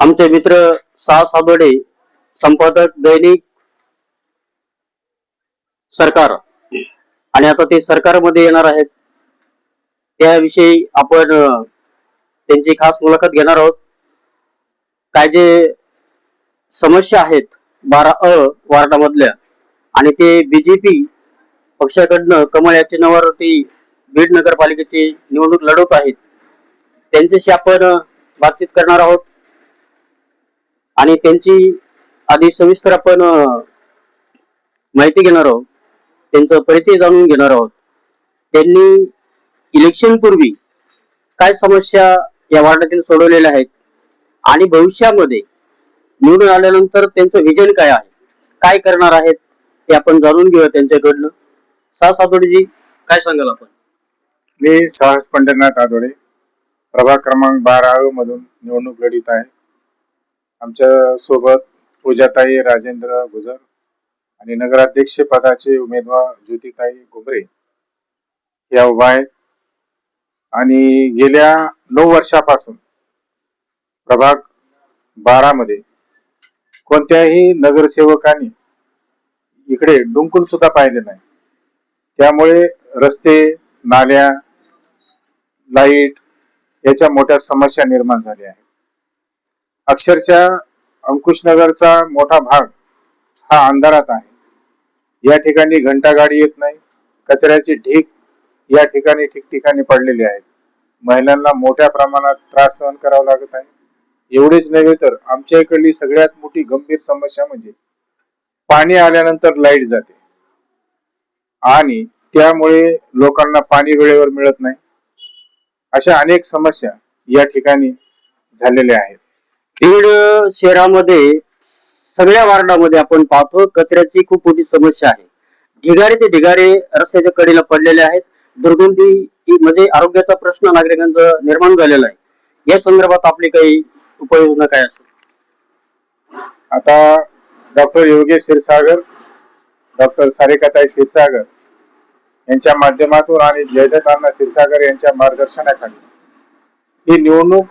आमचे मित्र सादोडे, संपादक दैनिक सरकार, आणि आता ते सरकारमध्ये येणार आहेत त्याविषयी आपण त्यांची खास मुलाखत घेणार आहोत. काय जे समस्या आहेत 12 वार्डामधल्या आणि ते बीजेपी पक्षाकडनं कमळ या चिन्हावरती बीड नगरपालिकेची निवडणूक लढवत आहेत, त्यांच्याशी आपण बातचीत करणार आहोत आणि त्यांची आधी सविस्तर आपण माहिती घेणार आहोत, त्यांचा परिचय जाणून घेणार आहोत. त्यांनी इलेक्शन पूर्वी काय समस्या या वार्डातील सोडवलेल्या आहेत आणि भविष्यामध्ये निवडून आल्यानंतर त्यांचं विजन काय आहे, काय करणार आहेत ते आपण जाणून घेऊया त्यांच्याकडनं. सादोडेजी, काय सांगाल आपण? मी साहस पंढरनाथ आदोडे, प्रभाग क्रमांक 12 मधून निवडणूक लढीत आहे. आमच्या सोबत पूजाताई राजेंद्र गुजर आणि नगराध्यक्ष पदाचे उमेदवार ज्योतिताई घुमरे या उभा आहेत. आणि गेल्या 9 वर्षापासून प्रभाग 12 मध्ये कोणत्याही नगरसेवकांनी इकडे डुंकून सुद्धा पाहिले नाही. त्यामुळे रस्ते, नाल्या, लाईट याच्या मोठ्या समस्या निर्माण झाल्या आहेत. अक्षरशः अंकुशनगरचा मोठा भाग हा अंधारात आहे. या ठिकाणी घंटागाडी येत नाही. कचऱ्याची ढीग या ठिकाणी ठिकठिकाणी पडलेली आहेत. महिलांना मोठ्या प्रमाणात त्रास सहन करावा लागत आहे. एवढेच नव्हे तर आमच्या इकडली सगळ्यात मोठी गंभीर समस्या म्हणजे पाणी आल्यानंतर लाईट जाते आणि त्यामुळे लोकांना पाणी वेळेवर मिळत नाही. अशा अनेक समस्या या ठिकाणी झालेल्या आहेत. बीड शहरामध्ये सगळ्या वार्डामध्ये आपण पाहतो कचऱ्याची खूप मोठी समस्या आहे. ढिगारे ते ढिगारे रस्त्याच्या कडेला पडलेले आहेत. दुर्गंधी म्हणजे आरोग्याचा प्रश्न नागरिकांचा निर्माण झालेला आहे. या संदर्भात आपली काही उपाययोजना काय असेल? आता डॉक्टर योगेश क्षीरसागर, डॉक्टर सारिकाताई क्षीरसागर यांच्या माध्यमातून आणि जयदत्त अण्णा क्षीरसागर यांच्या मार्गदर्शनाखाली ही निवडणूक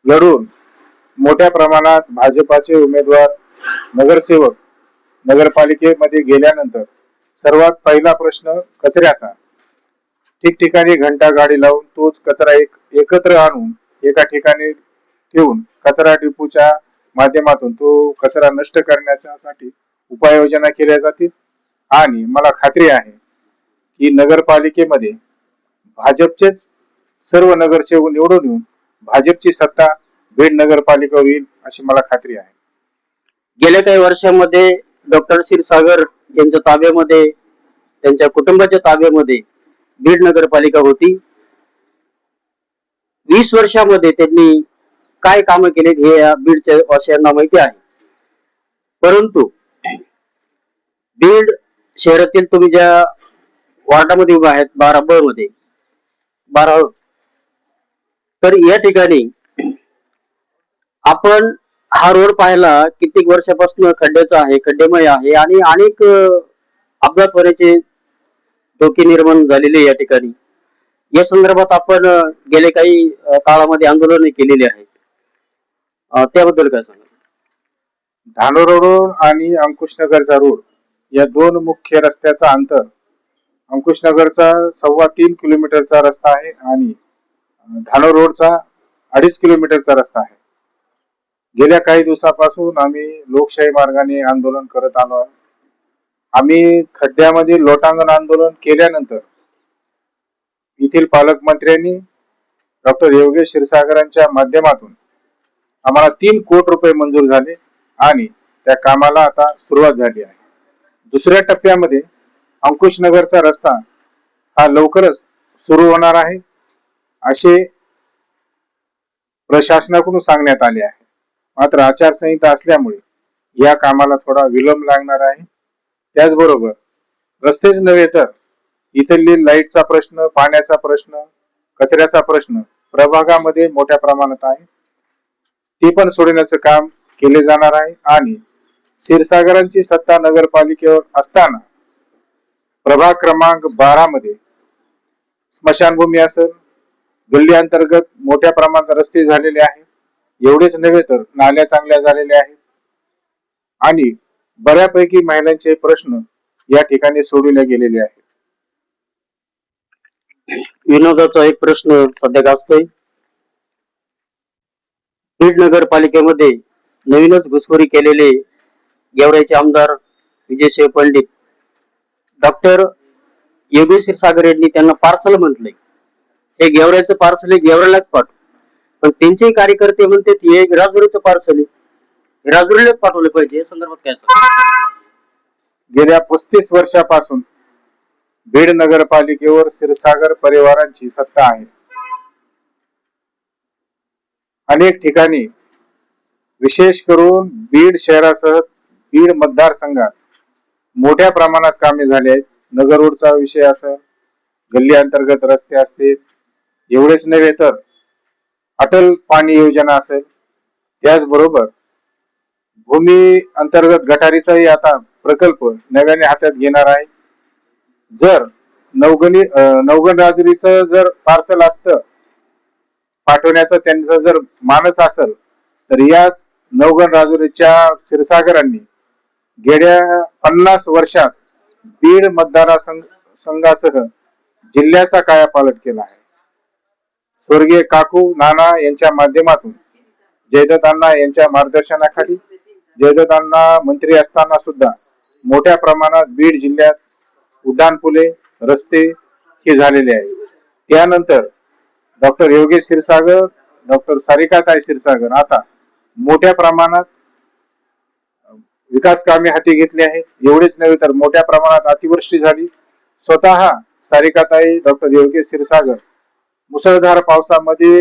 लढून मोठ्या प्रमाणात भाजपाचे उमेदवार नगरसेवक नगरपालिकेमध्ये गेल्यानंतर सर्वात पहिला प्रश्न कचऱ्याचा. ठिकठिकाणी घंटा गाडी लावून तोच कचरा एकत्र आणून एका ठिकाणी ठेवून कचरा डिपोच्या माध्यमातून तो कचरा नष्ट करण्यासाठी उपाययोजना केल्या जातील. आणि मला खात्री आहे की नगरपालिकेमध्ये भाजपचेच सर्व नगरसेवक निवडून येऊन भाजपची सत्ता बीड नगरपालिकेवर येईल अशी मला खात्री आहे. गेल्या काही वर्षांमध्ये डॉक्टर क्षीरसागर यांच्या ताब्यामध्ये, त्यांच्या कुटुंबाच्या ताब्यामध्ये बीड नगरपालिका होती. 20 वर्षामध्ये त्यांनी काय कामं केलीत हे या बीडच्या वासियांना माहिती आहे. परंतु बीड शहरातील तुम्ही ज्या वार्डामध्ये उभा आहेत 12 मध्ये 12, तर या ठिकाणी आपण हा रोड पाहिला कित्येक वर्षापासून खड्ड्याचा आहे, खड्डेमय आहे आणि अनेक अपघात होण्याचे धोके निर्माण झालेले या ठिकाणी. या संदर्भात आपण गेले काही काळामध्ये आंदोलन केलेले आहेत, त्याबद्दल काय सांगा? धानोर रोड आणि अंकुशनगरचा रोड या 2 मुख्य रस्त्याचा अंतर अंकुशनगरचा 3.25 किलोमीटरचा रस्ता आहे आणि धानोर रोडचा 2.5 किलोमीटरचा रस्ता आहे. गेल्या काही दिवसापासून आम्ही लोकशाही मार्गाने आंदोलन करत आलो आहोत. आम्ही खड्ड्यामध्ये लोटांगण आंदोलन केल्यानंतर येथील पालकमंत्र्यांनी डॉक्टर योगेश क्षीरसागरांच्या माध्यमातून आम्हाला 3 कोटी रुपये मंजूर झाले आणि त्या कामाला आता सुरुवात झाली आहे. दुसऱ्या टप्प्यामध्ये अंकुशनगरचा रस्ता हा लवकरच सुरू होणार आहे असे प्रशासनाकडून सांगण्यात आले आहे. मात्र आचारसंहिता असल्यामुळे या कामाला थोडा विलंब लागणार आहे. त्याचबरोबर रस्तेच नव्हे तर इथली लाईटचा प्रश्न, पाण्याचा प्रश्न, कचऱ्याचा प्रश्न प्रभागामध्ये मोठ्या प्रमाणात आहे. ते पण सोडवण्याचं काम केले जाणार आहे. आणि क्षीरसागरांची सत्ता नगरपालिकेवर असताना प्रभाग क्रमांक 12 मध्ये स्मशानभूमी असेल, गल्ली अंतर्गत मोठ्या प्रमाणात रस्ते झालेले आहेत. एवढेच नव्हे तर नाल्या चांगल्या झालेल्या आहेत आणि बऱ्यापैकी महिलांचे प्रश्न या ठिकाणी सोडवले गेलेले आहेत. विनोदाचा एक प्रश्न सध्या गाजतोय. बीड नगरपालिकेमध्ये नवीनच घुसखोरी केलेले गेवराईचे आमदार विजयसिंह पंडित, डॉक्टर योगेश क्षीरसागर यांनी त्यांना पार्सल म्हटलंय. हे गेवराईचं पार्सल हे गेवराईलाच पाठव, पण त्यांचे कार्यकर्ते म्हणतात हे राजुरीचं पार्सल आहे, राजुरीलाच पाठवलं पाहिजे. या संदर्भात काय सांगता? गेल्या 35 वर्षापासून बीड नगरपालिकेवर क्षीरसागर परिवारांची सत्ता आहे. अनेक ठिकाणी विशेष करून बीड शहरासह बीड मतदारसंघात मोठ्या प्रमाणात कामे झाली आहेत. नगर रोडचा विषय असेल, गल्ली अंतर्गत रस्ते असतील, एवढेच नव्हे तर अटल पाणी योजना असेल, त्याचबरोबर भूमी अंतर्गत गटारीचाही आता प्रकल्प नव्याने हातात घेणार आहे. जर नवगण राजुरीचं जर पार्सल असतं पाठवण्याचं त्यांचं जर मानस असेल तर याच नवगण राजुरीच्या क्षीरसागरांनी गेल्या 50 वर्षात बीड मतदारसंघासह जिल्ह्याचा कायापालट केला आहे. स्वर्गीय काकू नाना यांच्या माध्यमातून जयदत्त अण्णा यांच्या मार्गदर्शनाखाली जयदत्त अण्णा मंत्री असताना सुद्धा मोठ्या प्रमाणात बीड जिल्ह्यात उड्डाणपुले, रस्ते हे झालेले आहेत. त्यानंतर डॉक्टर योगेश क्षीरसागर, डॉक्टर सारिकाताई क्षीरसागर आता मोठ्या प्रमाणात विकास कामे हाती घेतली आहेत. एवढेच नव्हे तर मोठ्या प्रमाणात अतिवृष्टी झाली. स्वतः सारिकाताई, डॉक्टर योगेश क्षीरसागर मुसळधार पावसामध्ये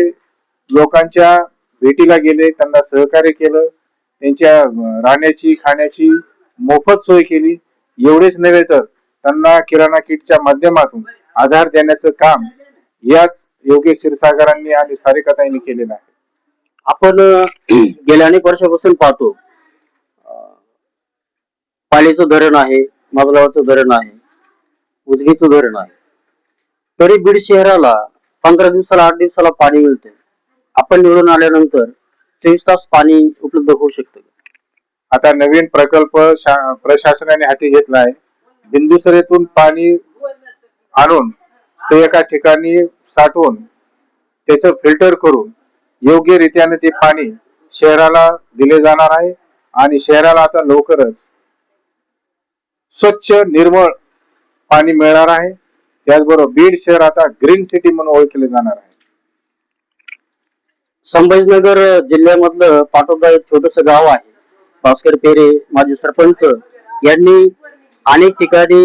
लोकांच्या भेटीला गेले, त्यांना सहकार्य केलं, त्यांच्या राहण्याची खाण्याची मोफत सोय केली. एवढेच नव्हे तर त्यांना किराणा किटच्या माध्यमातून आधार देण्याचं काम याच योगेश क्षीरसागरांनी आणि सारिकाताईंनी केलेलं आहे. आपण गेल्या अनेक वर्षापासून पाहतो, पालीचं धरण आहे, माजगावचं धरण आहे, उदगीचं धरण आहे, तरी बीड शहराला 15 दिवसाला 8 दिवसाला पाणी मिळते. आपण निवडून आल्यानंतर 24 तास पाणी उपलब्ध होऊ शकतं. आता नवीन प्रकल्प प्रशासनाने हाती घेतला आहे. बिंदुसरेतून पाणी आणून ते एका ठिकाणी साठवून त्याचं फिल्टर करून योग्य रीत्याने ते पाणी शहराला दिले जाणार आहे आणि शहराला आता लवकरच स्वच्छ निर्मळ पाणी मिळणार आहे. त्याचबरोबर बीड शहर आता ग्रीन सिटी म्हणून ओळखले जाणार आहे. संभाजीनगर जिल्ह्यामधलं पाटोदा एक छोटस गाव आहे. भास्कर पेरे माजी सरपंच यांनी अनेक ठिकाणी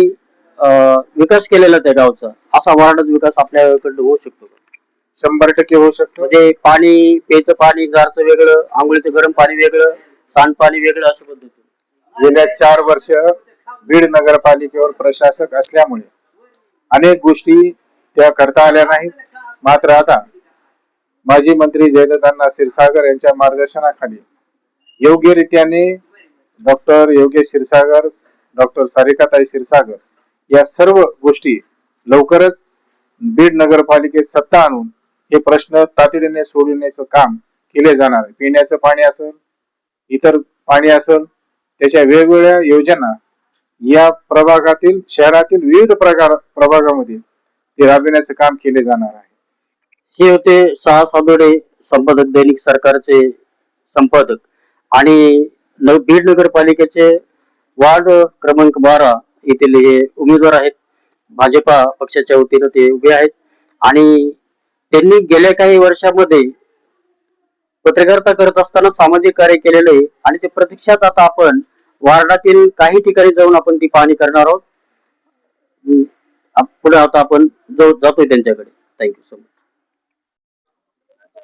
विकास केलेला त्या गावचा. असा वाढत विकास आपल्याकडे होऊ शकतो? 100% होऊ शकतो. म्हणजे पाणी, प्यायचं पाणी गारचं वेगळं, आंघोळीचं गरम पाणी वेगळं, सांडपाणी वेगळं, अशा पद्धतीने. गेल्या 4 वर्ष बीड नगरपालिकेवर प्रशासक असल्यामुळे अनेक गोष्टी त्या करता आल्या नाहीत. मात्र आता माजी मंत्री जयदत्त अण्णा क्षीरसागर यांच्या मार्गदर्शनाखाली योग्य रीत्याने डॉक्टर योगेश क्षीरसागर, डॉक्टर सारिकाताई क्षीरसागर या सर्व गोष्टी लवकरच बीड नगरपालिकेत सत्ता आणून हे प्रश्न तातडीने सोडवण्याचं काम केले जाणार आहे. पिण्याचं पाणी असेल, इतर पाणी असेल, त्याच्या वेगवेगळ्या योजना या प्रभागातील शहरातील विविध प्रभागामध्ये ते राबविण्याचं काम केले जाणार आहे. हे होते सहा सादोडे, संपादक, दैनिक सरकारचे संपादक आणि बीड नगरपालिकेचे वार्ड क्रमांक 12 येथील हे उमेदवार आहेत. भाजपा पक्षाच्या वतीनं ते उभे आहेत आणि त्यांनी गेल्या काही वर्षामध्ये पत्रकारिता करत असताना सामाजिक कार्य केलेलं आहे आणि ते प्रत्यक्षात आता आपण वार्डातील काही ठिकाणी जाऊन आपण ती पाहणी करणार आहोत. पुढे आता आपण जातोय त्यांच्याकडे. Thank you so much.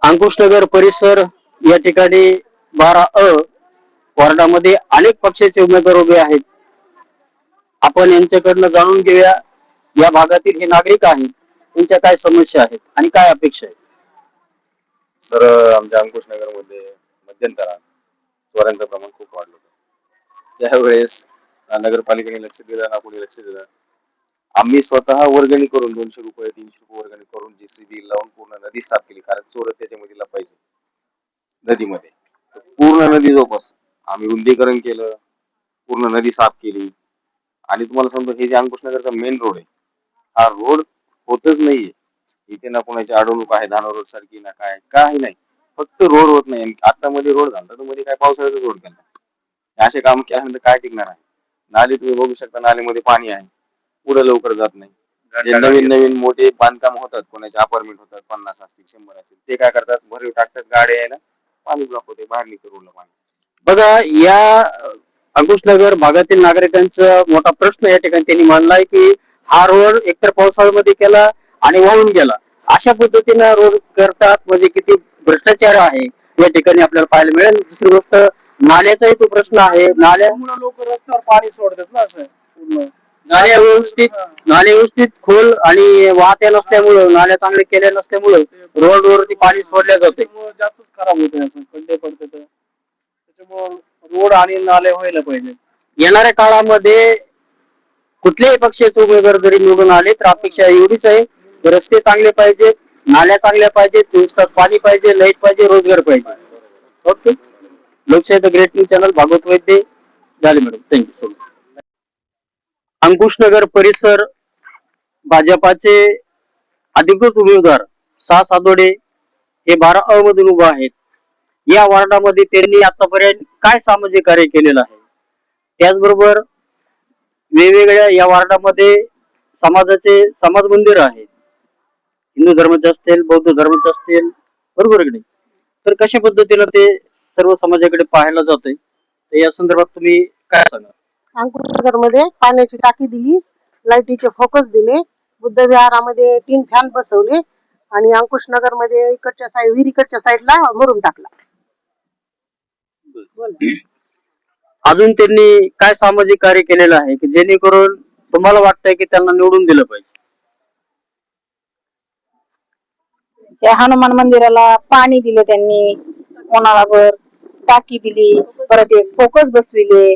अंकुशनगर परिसर या ठिकाणी 12 वार्डामध्ये अनेक पक्षाचे उमेदवार उभे आहेत. आपण यांच्याकडनं जाणून घेऊया या भागातील हे नागरिक आहेत, त्यांच्या काय समस्या आहेत आणि काय अपेक्षा आहेत. सर, आमच्या अंकुशनगर मध्ये मध्यंतरात चोऱ्यांचं प्रमाण खूप वाढलं होतं. त्यावेळेस नगरपालिकेने लक्ष दिलं ना कोणी लक्ष दिलं. आम्ही स्वतः वर्गणी करून 200 रुपये 300 रुपये वर्गणी करून JCB लावून पूर्ण नदी साफ केली, कारण चोर त्याच्यामध्ये लपायचे. नदीमध्ये. पूर्ण नदी जवळपास आम्ही रुंदीकरण केलं, पूर्ण नदी साफ केली. आणि तुम्हाला सांगतो, हे जे अंकुशनगरचा मेन रोड आहे, हा रोड होतच नाहीये. इथे ना कोणाची अडवणूक आहे धानो रोड सारखी, ना काय काही नाही, फक्त रोड होत नाही. आणि आता मध्ये रोड झाला तर मध्ये काय पावसाळ्यातच रोड केला. असे काम केल्यानंतर काय टिकणार आहे? नाले तुम्ही बघू शकता, नालेमध्ये पाणी आहे, पुढे लवकर जात नाही. जे नवीन नवीन मोठे बांधकाम होतात, कोणाचे अपार्टमेंट होतात, 50 असतील 100 असतील, ते काय करतात, भरीव टाकतात, गाड्या आहे ना, पाणी ब्लॉक होते, बाहेर निघतं रोडला पाणी. बघा, या अंकुशनगर भागातील नागरिकांचा मोठा प्रश्न या ठिकाणी त्यांनी मांडलाय की हा रोड एकतर पावसाळ्यामध्ये केला आणि वाहून गेला, अशा पद्धतीनं रोड करतात. म्हणजे किती भ्रष्टाचार आहे या ठिकाणी आपल्याला पाहायला मिळेल. दुसरी गोष्ट, नाल्याचाही तो प्रश्न आहे. लोक रस्त्यावर पाणी सोडतात ना, असं पूर्ण नाले व्यवस्थित खोल आणि वाहत्या नसल्यामुळं, नाल्या चांगले केल्या नसल्यामुळं रोडवरती पाणी सोडल्या जाते. त्याच्यामुळे जास्तच खराब होते, असं खड्डे पडते. त्याच्यामुळे रोड आणि नाले व्हायला पाहिजे. येणाऱ्या काळामध्ये कुठल्याही पक्षाचे उमेदवार जरी निवडून आले तर अपेक्षा एवढीच आहे, रस्ते चांगले पाहिजेत, नाल्या चांगल्या पाहिजेत, 24 तास पाणी पाहिजे, लाईट पाहिजे, रोजगार पाहिजे. Okay. Lokshahi the great news channel, Bhagwat Vaidya. झाले madam, thank you so much. Ankushnagar परिसर भाजपाचे अधिकृत उमेदवार सा सादोडे हे 12 मधून उभा आहेत. या वार्डामध्ये त्यांनी आतापर्यंत काय सामाजिक कार्य केलेलं आहे, त्याचबरोबर वेगवेगळ्या या वार्डामध्ये समाजाचे समाज मंदिर आहेत, हिंदू धर्माचे असतील, बौद्ध धर्माचे असतील, बरोबर की नाही? तर कशा पद्धतीनं ते सर्व समाजाकडे पाहायला जातंय, तर या संदर्भात तुम्ही काय सांगा? अंकुशनगर मध्ये पाण्याची टाकी दिली, लाईटीचे फोकस दिले, बुद्ध विहारामध्ये 3 फॅन बसवले आणि अंकुशनगर मध्ये इकडच्या साईड, विहिरीकडच्या साईडला मरून टाकला. अजून त्यांनी काय सामाजिक कार्य केलेलं आहे की जेणेकरून तुम्हाला वाटतंय की त्यांना निवडून दिलं पाहिजे? त्या हनुमान मंदिराला पाणी दिले त्यांनी, कोणाला टाकी दिली, परत एक फोकस बसविले,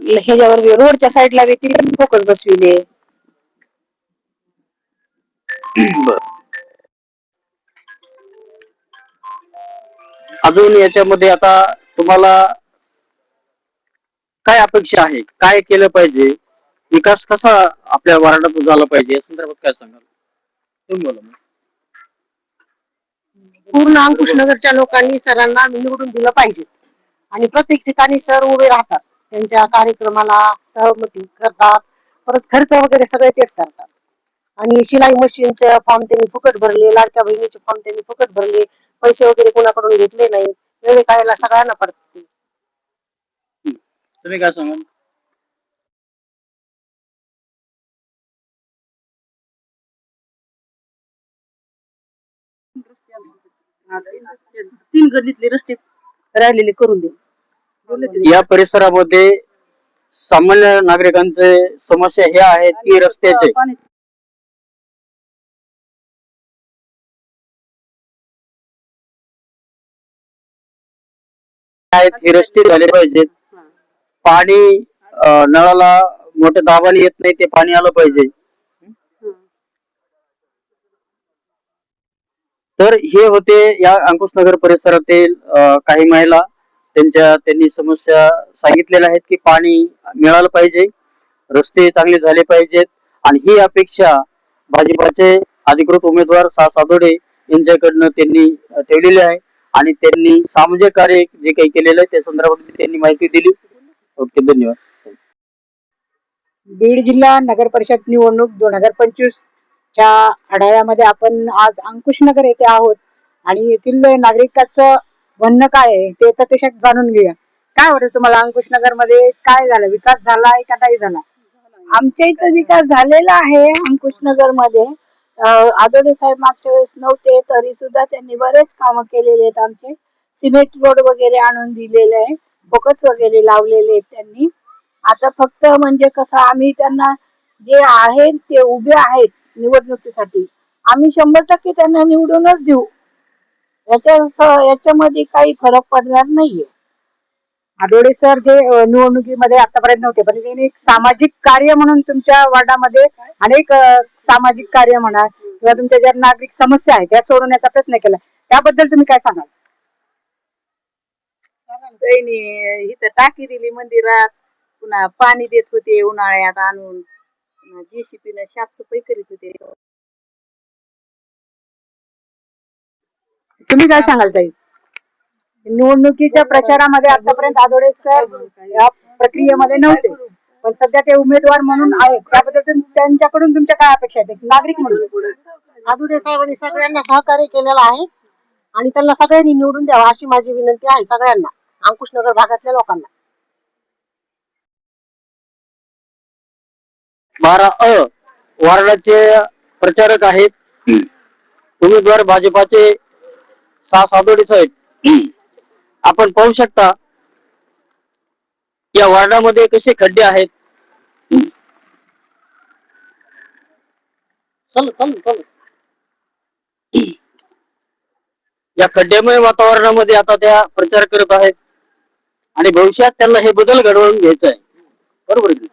ह्याच्यावर रोडच्या साईडला देखील फोकस बसविले. अजून याच्यामध्ये आता तुम्हाला काय अपेक्षा आहे, काय केलं पाहिजे, विकास कसा आपल्या वार्डात झाला पाहिजे, या संदर्भात काय सांगाल तुम्ही? बोला. पूर्ण अंकुशनगरच्या लोकांनी सरांना निवडून दिलं पाहिजे आणि प्रत्येक ठिकाणी सर उभे राहतात, त्यांच्या कार्यक्रमाला सहमती करतात, परत खर्च वगैरे सगळे तेच करतात. आणि शिलाई मशीनचे फॉर्म त्यांनी फुकट भरले, लाडक्या बहिणीचे फॉर्म त्यांनी फुकट भरले, पैसे वगैरे कोणाकडून घेतले नाही, वेळे काढायला सगळ्यांना पडते. तुम्ही काय सांगाल? तीन गल्लीतले रस्ते राहिलेले करून देऊ. या परिसरामध्ये सामान्य नागरिकांचे समस्या हे आहेत की रस्त्याचे आहेत, हे रस्ते झाले पाहिजेत. पाणी नळाला मोठ्या दाबाने येत नाही, ते पाणी आलं पाहिजे. तर हे होते या अंकुशनगर परिसरातील काही महिला, त्यांनी समस्या सांगितलेल्या आहेत की पाणी मिळालं पाहिजे, रस्ते चांगले झाले पाहिजेत. आणि ही अपेक्षा भाजपाचे अधिकृत उमेदवार सा सादोडे यांच्याकडनं त्यांनी ठेवलेली आहे. आणि त्यांनी सामाजिक कार्य जे काही केलेलं आहे त्या संदर्भात त्यांनी माहिती दिली. ओके, धन्यवाद. बीड जिल्हा नगर परिषद निवडणूक 2025 च्या आढाव्यामध्ये आपण आज अंकुशनगर येथे आहोत आणि येथील नागरिकांचं म्हणणं काय आहे ते प्रत्यक्षात जाणून घेऊया. काय वाटतं तुम्हाला, अंकुशनगर मध्ये काय झालं, विकास झालाय का नाही झाला? आमच्या इथं विकास झालेला आहे अंकुशनगर मध्ये. आदोडे साहेब मागच्या वेळेस नव्हते तरी सुद्धा त्यांनी बरेच कामं केलेले आहेत. आमचे सिमेंट रोड वगैरे आणून दिलेले आहे, फोकस वगैरे लावलेले आहेत त्यांनी. आता फक्त म्हणजे कसं, आम्ही त्यांना जे आहेत ते उभे आहेत निवडणुकीसाठी, आम्ही 100% त्यांना निवडूनच देऊ, याच्यामध्ये काही फरक पडणार नाहीये. आडोळे सर जे निवडणुकीमध्ये आतापर्यंत नव्हते, पण त्यांनी एक सामाजिक कार्य म्हणून तुमच्या वार्डामध्ये अनेक सामाजिक कार्य म्हणा किंवा तुमच्या ज्या नागरिक समस्या आहेत त्या सोडवण्याचा प्रयत्न केला. त्याबद्दल तुम्ही काय सांगाल? त्यांनी इथं टाकी दिली मंदिरात, पुन्हा पाणी देत होते उन्हाळ्यात आणून, JCP साफसफाई करीत होते. तुम्ही काय सांगाल ताई? निवडणुकीच्या प्रचारामध्ये आतापर्यंत आठवडे सर या प्रक्रियेमध्ये नव्हते, पण सध्या ते उमेदवार म्हणून आहेत. त्याबद्दल त्यांच्याकडून तुमच्या काय अपेक्षा आहेत नागरिक म्हणून? आदुडे साहेबांनी सगळ्यांना सहकार्य केलेलं आहे आणि त्यांना सगळ्यांनी निवडून द्यावं अशी माझी विनंती आहे सगळ्यांना, अंकुशनगर भागातल्या लोकांना. 12 वार्डाचे प्रचारक आहेत. उमेदवार भाजपाचे सादोडे साहेब. आपण पाहू शकता या वार्डामध्ये कसे खड्डे आहेत. या खड्ड्यामय वातावरणामध्ये आता त्या प्रचार करत आहेत आणि भविष्यात त्यांना हे बदल घडवून घ्यायचा आहे. बरोबर आहे.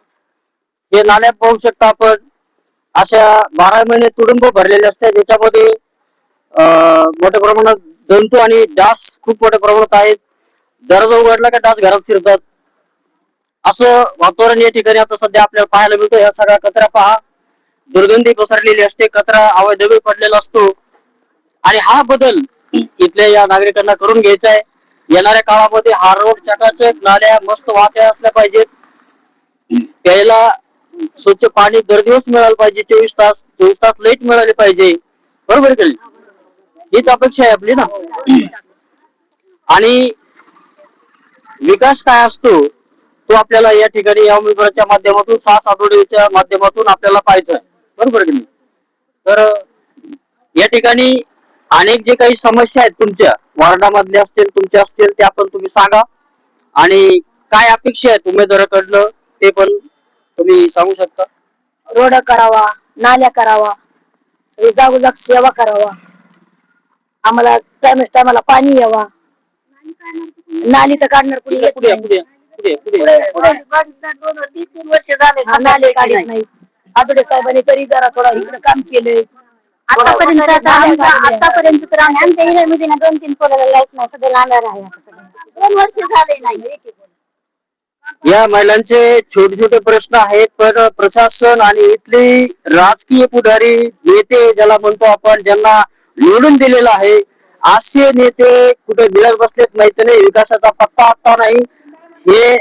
हे नाल्या पाहू शकता आपण, अशा 12 महिने तुडुंब भरलेले असतात, ज्याच्यामध्ये मोठ्या प्रमाणात जंतू आणि डास खूप मोठ्या प्रमाणात आहेत. दरवाजा उघडला का डास घरात शिरतात, असं वातावरण या ठिकाणी आता सध्या आपल्याला पाहायला मिळतं. ह्या सगळा कचरा पहा, दुर्गंधी पसरलेली असते, कचरा अवैधवे पडलेला असतो आणि हा बदल इथल्या या नागरिकांना करून घ्यायचा आहे. येणाऱ्या काळामध्ये हा रोड चकाचक, नाल्या मस्त वाहत्या असल्या पाहिजेत, प्यायला स्वच्छ पाणी दर दिवस मिळालं पाहिजे, 24 तास लाईट मिळाली पाहिजे. बरोबर आहे, हीच अपेक्षा आहे आपली ना. आणि विकास काय असतो तो आपल्याला या ठिकाणी या उमेदवाराच्या माध्यमातून, सादोडेच्या माध्यमातून आपल्याला पाहायचा आहे. बरोबर आहे. तर या ठिकाणी अनेक जे काही समस्या आहेत तुमच्या वार्डामधल्या असतील, तुमच्या असतील, त्या पण तुम्ही सांगा आणि काय अपेक्षा आहेत उमेदवाराकडनं ते पण तुम्ही सांगू शकता. रोड करावा, नाल्या करावा, सगळी जागोजाग सेवा करावा, आम्हाला टायमाला पाणी यावा, नाली तर काढणार कुणी येत पुढे नाही. पुढे पुढे पुढे पुढे 2-3 वर्ष झाले नाले काढत नाही. आदुडे साहेबांनी तरी जरा थोडा इकडे काम केलंय. आतापर्यंत तर आमच्या एरियामध्ये ना 2-3 पोराला लाईट नाही, सध्या नाणार आहे. 2 वर्ष झाले नाही. या महिलांचे छोटे छोटे प्रश्न आहेत, पण प्रशासन आणि इथली राजकीय पुढारी नेते ज्याला म्हणतो आपण, ज्यांना निवडून दिलेला आहे, असे नेते कुठे बिळत बसलेत माहिती नाही. विकासाचा पत्ता आता नाही. हे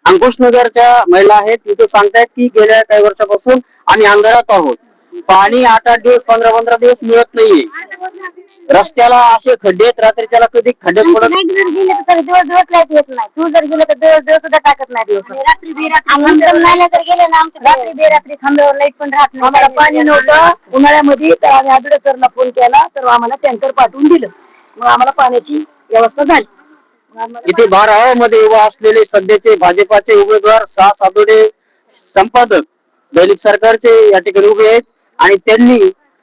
अंकुशनगरच्या महिला आहेत, तिथे सांगतायत की गेल्या काही वर्षापासून आम्ही अंधारात आहोत. पाणी 8-8 दिवस 15-15 दिवस मिळत नाहीये. रस्त्याला असे खड्डे आहेत, रात्रीच्याला कधी खड्ड्यात पडत लाईट गेले तर दिवस लाईट येत नाही. तू जर गेलं तर दिवस सुद्धा टाकत नाही. रात्री नाल्या जर गेले ना आमच्या रात्री बेरात्री खांब्यावर लाईट पण राहत नाही. आम्हाला पाणी नव्हतं उन्हाळ्यामध्ये, तर आम्ही आदुडे सरला फोन केला तर आम्हाला टँकर पाठवून दिलं. मग आम्हाला पाण्याची व्यवस्था झाली. इथे 12 मध्ये उभा असलेले सध्याचे भाजपाचे उमेदवार सादोडे संपादक दैनिक सरकारचे या ठिकाणी उभे आहेत आणि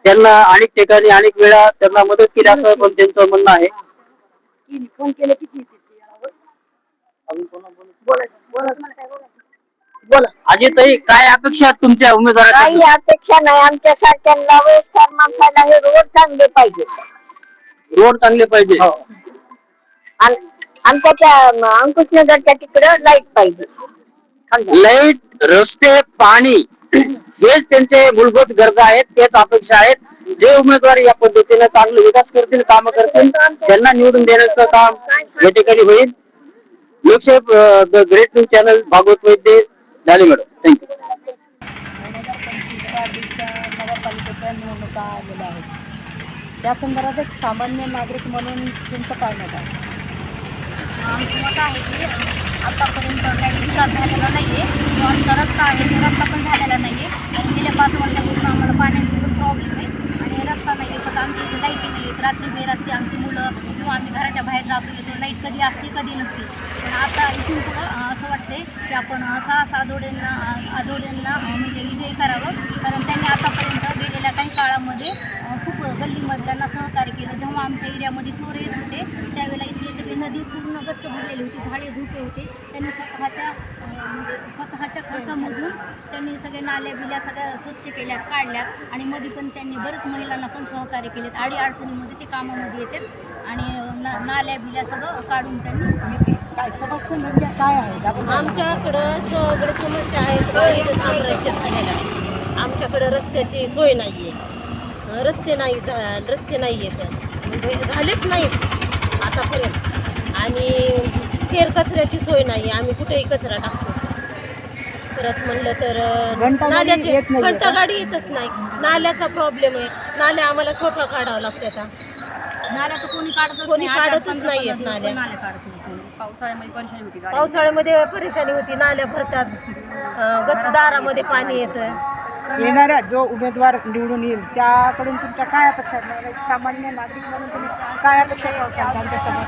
त्यांना अनेक ठिकाणी अनेक वेळा त्यांना मदत केली असं पण त्यांचं म्हणणं आहे. फोन केलं की बोला अजयताई, काय अपेक्षा आहेत तुमच्या उमेदवाराकडे? काही अपेक्षा नाही. आमच्या सारख्यांना वयस्कर माणसाला हे रोड चांगले पाहिजे. रोड चांगले पाहिजे. आमच्या अंकुशनगरच्या तिकडं लाईट पाहिजे. लाईट, रस्ते, पाणी हेच त्यांचे मूलभूत गरजा आहेत, तेच अपेक्षा आहेत. जे उमेदवार या पद्धतीने चांगले विकास करतील, काम करतील, त्यांना निवडून देण्याचं काम या ठिकाणी होईल. Lokshahi the great news channel, Bhagwat Vaidya, झाले मॅडम. थँक्यू. नगरपालिकेच्या निवडणुका आलेल्या आहेत, त्या संदर्भात एक सामान्य नागरिक म्हणून तुमचं काय मत आहे? आमचं मत आहे की आतापर्यंत काही विकास झालेला नाही आहे. जो आमचा रस्ता आहे तो रस्ता पण झालेला नाही आहे आणि गेल्या 5 वर्षापासून आम्हाला पाण्याचा खूप प्रॉब्लेम आहे आणि रस्ता नाही आहे. फक्त आमच्या इथे लाईटी नाही आहेत. रात्री बेरात्री आमची मुलं किंवा आम्ही घराच्या बाहेर जातो येतो, लाईट कधी असते कधी नसते. पण आता इथून पुढं असं वाटते की आपण आदोडेंना म्हणजे विजयी करावं, कारण त्यांनी आतापर्यंत गेलेल्या काही काळामध्ये खूप गल्लीमधल्यांना सहकार्य केलं. जेव्हा आमच्या एरियामध्ये चोर येत होते त्यावेळेला इथली सगळी नदी पूर्ण गच्च भरलेली होती, झाडे झुके होते. त्यांनी स्वतःच्या म्हणजे स्वतःच्या खर्चामधून त्यांनी सगळे नाल्या बिल्या सगळ्या स्वच्छ केल्यात, काढल्यात आणि मध्ये पण त्यांनी बरेच महिलांना पण सहकार्य केलेत. अडीअडचणीमध्ये ते कामामध्ये येतात आणि नाल्या बिल्या सगळं काढून त्यांनी हे केलं. काय समस्या काय आहे? आमच्याकडं सगळं समस्या आहेत. गाडीचं साम्राज्य झालेलं आहे. आमच्याकडं रस्त्याची सोय नाही आहे. रस्ते नाही आहेत, म्हणजे झालेच नाहीत आतापर्यंत. आणि केर कचऱ्याची सोय नाही. आम्ही कुठेही कचरा टाकतो. परत म्हणलं तर घंटागाडी येत नाहीये का? घंटागाडी येतच नाही. नाल्याचा प्रॉब्लेम आहे. नाल्या आम्हाला स्वतः काढावं लागतात. नाल्या तर कोणी काढतच कोणी नाही. काढतच 8-15 नाहीयेत दिवस नाल्या. नाल्या काढत नाही कोणी. पावसाळ्यामध्ये परेशानी होती. नाल्या भरतात, गच्च दारामध्ये पाणी येतं. येणारा जो उमेदवार निवडून येईल त्याकडून तुमच्या काय अपेक्षा आहेत? एक सामान्य नागरिक म्हणून तुम्ही काय अपेक्षा ठेवता त्यांच्यासमोर?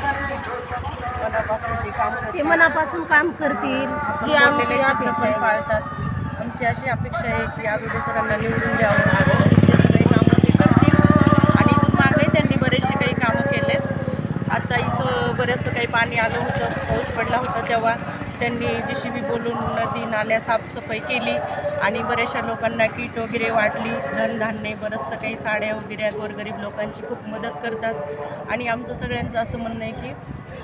ते मनापासून काम करतील ही आमची अपेक्षा आहे. पाळतात. आमची अशी अपेक्षा आहे की आरोग्य सरांना निवडून द्यावं. आरोग्य सगळे कामं ते करतील आणि इथून मागे त्यांनी बरेचसे काही कामं केलेत. आता इथं बरंचसं काही पाणी आलं होतं, पाऊस पडला होता तेव्हा त्यांनी JCB बोलून नदी नाल्या साफसफाई केली आणि बऱ्याचशा लोकांना किट वगैरे वाटली. धनधान्य बरंचसं काही साड्या वगैरे गोरगरीब लोकांची खूप मदत करतात. आणि आमचं सगळ्यांचं असं म्हणणं आहे की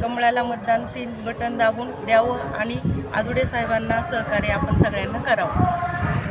कमळाला मतदान 3 बटन दाबून द्यावं आणि आदुडे साहेबांना सहकार्य आपण सगळ्यांना करावं.